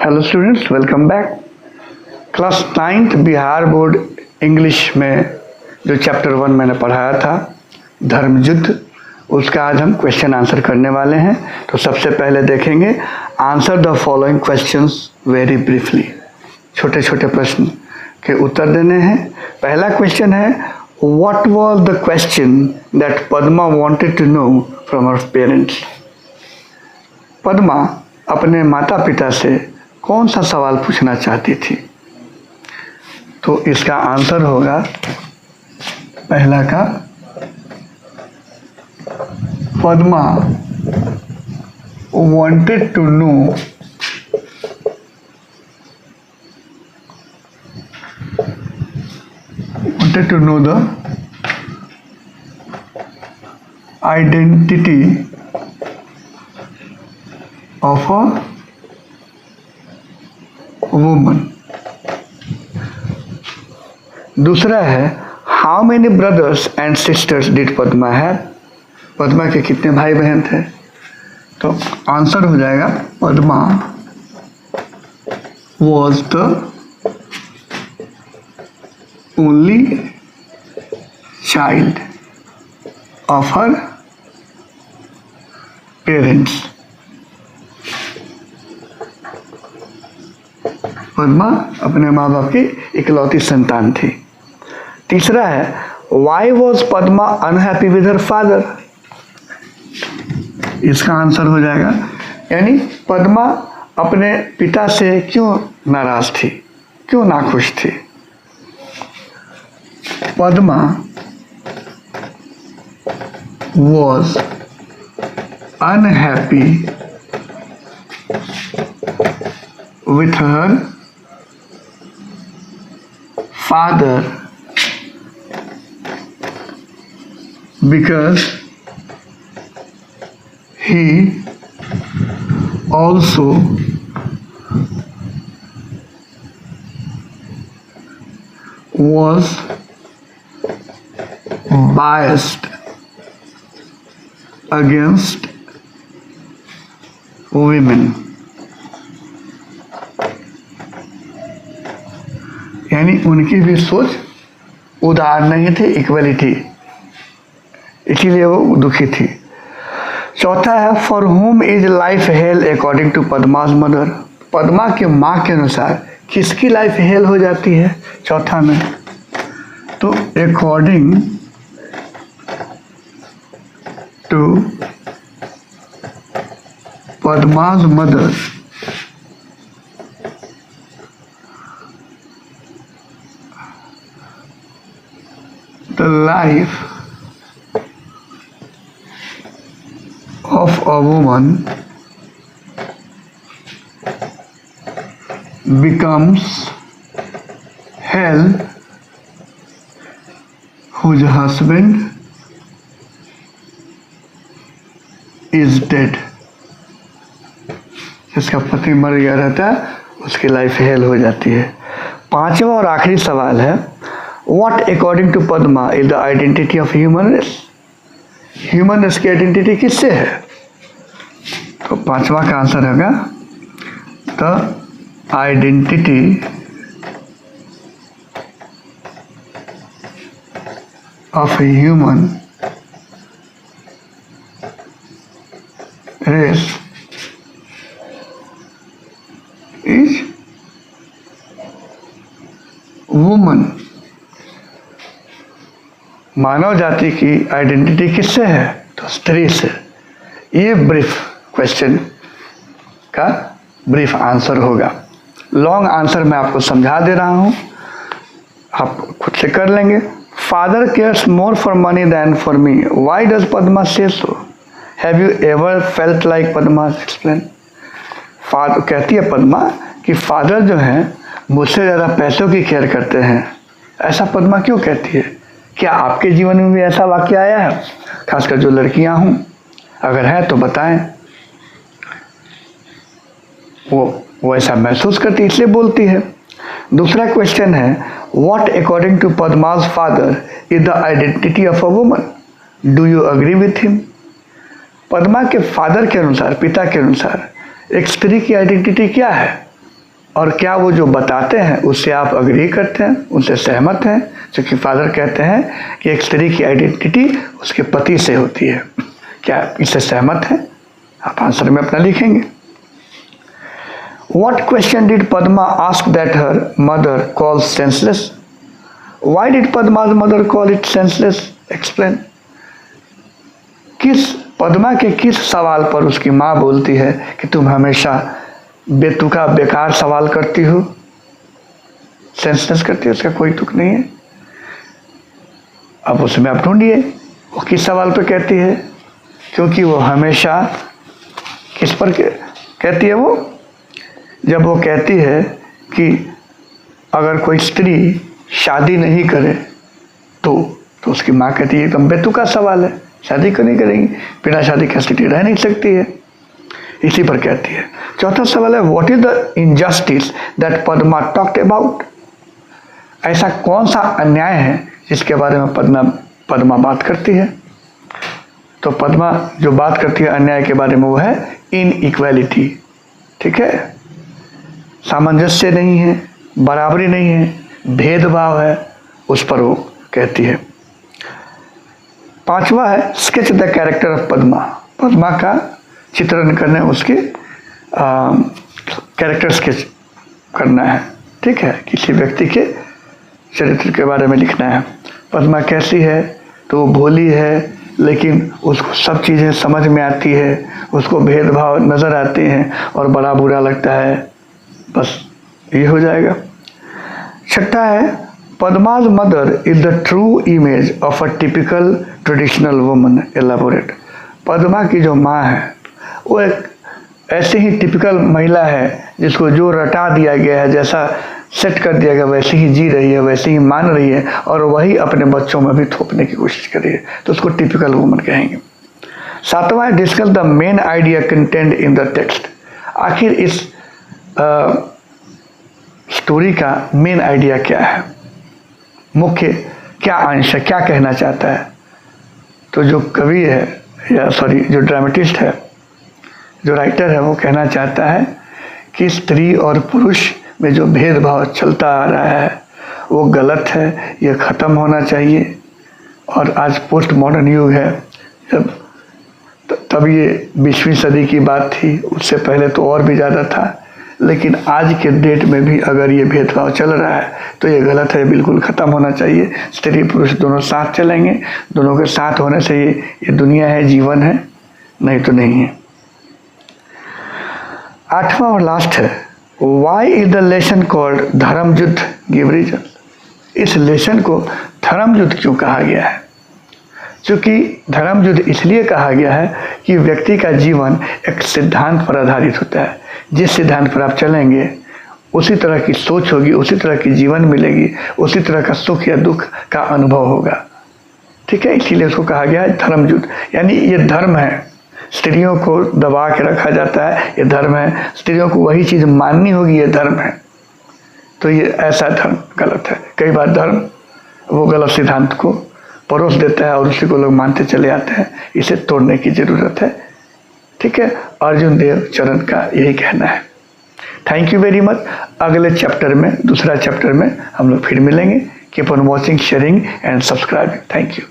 Hello students, welcome back. Class 9th Bihar board English में जो chapter 1 मैंने पढ़ाया था धर्म युद्ध, उसका आज हम क्वेश्चन आंसर करने वाले हैं। तो सबसे पहले देखेंगे answer the following questions very briefly. छोटे छोटे प्रश्न के उत्तर देने हैं। पहला क्वेश्चन है, what was the question that Padma wanted to know from her parents. Padma अपने माता पिता से कौन सा सवाल पूछना चाहती थी? तो इसका आंसर होगा पहला का, Padma wanted to know the identity of a woman. दूसरा है, how many brothers and sisters did Padma have. Padma के कितने भाई बहन थे? तो आंसर हो जाएगा, Padma was the only child of her parents. Padma अपने माँ बाप की इकलौती संतान थी। तीसरा है, why was Padma unhappy with her father. इसका आंसर हो जाएगा, यानी पद्मा अपने पिता से क्यों नाराज थी, क्यों नाखुश थी। Padma was unhappy with her father because he also was biased against women। यानी उनकी भी सोच उदार नहीं थी, इक्वली थी, इसीलिए वो दुखी थी। चौथा है, for home is life hell according to Padma's mother. Padma के माँ के अनुसार किसकी लाइफ हेल हो जाती है चौथा में? तो according to Padma's mother the life of a woman becomes hell whose husband is dead। जिसका पति मर गया रहता है उसकी लाइफ हेल हो जाती है। पांचवा और आखिरी सवाल है, What according to Padma is the identity of human race? Human race की आइडेंटिटी किससे है? तो पांचवा का आंसर होगा, the identity of a human race is woman। मानव जाति की आइडेंटिटी किससे है? तो स्त्री से। ये ब्रीफ क्वेश्चन का ब्रीफ आंसर होगा। लॉन्ग आंसर मैं आपको समझा दे रहा हूँ, आप खुद से कर लेंगे। Father cares more for money than for me, why does Padma say so? Have you ever felt like Padma explain. कहती है पद्मा कि फादर जो है मुझसे ज़्यादा पैसों की केयर करते हैं। ऐसा पद्मा क्यों कहती है? क्या आपके जीवन में भी ऐसा वाक्य आया है, खासकर जो लड़कियां हूं? अगर है तो बताएं। वो ऐसा महसूस करती इसलिए बोलती है। दूसरा क्वेश्चन है, what according to Padma's father is the identity of a woman, do you agree with him. Padma के फादर के अनुसार, पिता के अनुसार एक स्त्री की आइडेंटिटी क्या है? और क्या वो जो बताते हैं उससे आप अग्री करते हैं, उनसे सहमत हैं? क्योंकि फादर कहते हैं कि एक स्त्री की आइडेंटिटी उसके पति से होती है। क्या इससे सहमत हैं? आप आंसर में अपना लिखेंगे। What question did Padma ask that her mother called senseless? Why did Padma's mother call it senseless? Explain. Padma के किस सवाल पर उसकी माँ बोलती है कि तुम हमेशा बेतुका बेकार सवाल करती हो, सेंसलेस करती हो, उसका कोई तुक नहीं है। अब उसमें आप ढूंढिए वो किस सवाल पर कहती है, क्योंकि वो हमेशा किस पर कहती है? वो जब वो कहती है कि अगर कोई स्त्री शादी नहीं करे तो उसकी माँ कहती है एकदम बेतुका सवाल है, शादी क्यों नहीं करेंगी, बिना शादी की स्त्री रह नहीं सकती है, इसी पर कहती है। चौथा सवाल है what is the injustice that Padma talked about? ऐसा कौन सा अन्याय है जिसके बारे में पद्मा बात करती है? तो पद्मा जो बात करती है अन्याय के बारे में वो है इनइक्वालिटी। ठीक है, सामंजस्य नहीं है, बराबरी नहीं है, भेदभाव है, उस पर वो कहती है। पांचवा है sketch the character of Padma. Padma का चित्रण करने, उसके कैरेक्टर स्केच करना है। ठीक है, किसी व्यक्ति के चरित्र के बारे में लिखना है। पद्मा कैसी है? तो वो भोली है, लेकिन उसको सब चीज़ें समझ में आती है, उसको भेदभाव नज़र आते हैं और बड़ा बुरा लगता है। बस ये हो जाएगा। छठा है पद्मा's mother is the true image of a typical traditional woman. Elaborate. Padma की जो माँ है वो एक ऐसी ही टिपिकल महिला है जिसको जो रटा दिया गया है, जैसा सेट कर दिया गया वैसे ही जी रही है, वैसे ही मान रही है और वही अपने बच्चों में भी थोपने की कोशिश कर रही है, तो उसको टिपिकल वुमन कहेंगे। सातवां है discuss the main idea content in the text. आखिर इस स्टोरी का मेन आइडिया क्या है, मुख्य क्या अंश है, क्या कहना चाहता है? तो जो कवि है या जो ड्रामेटिस्ट है, जो राइटर है, वो कहना चाहता है कि स्त्री और पुरुष में जो भेदभाव चलता आ रहा है वो गलत है, ये ख़त्म होना चाहिए। और आज पोस्ट मॉडर्न युग है, तब ये 20वीं सदी की बात थी, उससे पहले तो और भी ज़्यादा था, लेकिन आज के डेट में भी अगर ये भेदभाव चल रहा है तो ये गलत है, बिल्कुल ख़त्म होना चाहिए। स्त्री पुरुष दोनों साथ चलेंगे, दोनों के साथ होने से ये दुनिया है, जीवन है, नहीं तो नहीं है। आठवां और लास्ट है why is the lesson called Dharma Yuddha give reason. इस लेसन को धर्म युद्ध क्यों कहा गया है? क्योंकि धर्म युद्ध इसलिए कहा गया है कि व्यक्ति का जीवन एक सिद्धांत पर आधारित होता है। जिस सिद्धांत पर आप चलेंगे उसी तरह की सोच होगी, उसी तरह की जीवन मिलेगी, उसी तरह का सुख या दुख का अनुभव होगा। ठीक है, इसीलिए उसको कहा गया है धर्म युद्ध। यानी ये धर्म है, स्त्रियों को दबा के रखा जाता है, ये धर्म है। स्त्रियों को वही चीज़ माननी होगी, ये धर्म है। तो ये ऐसा धर्म गलत है। कई बार धर्म वो गलत सिद्धांत को परोस देता है और उसी को लोग मानते चले आते हैं। इसे तोड़ने की ज़रूरत है। ठीक है, अर्जुन देव चरण का यही कहना है। Thank you very much. अगले चैप्टर में, दूसरा चैप्टर में हम लोग फिर मिलेंगे। Keep on watching, sharing and subscribing. Thank you.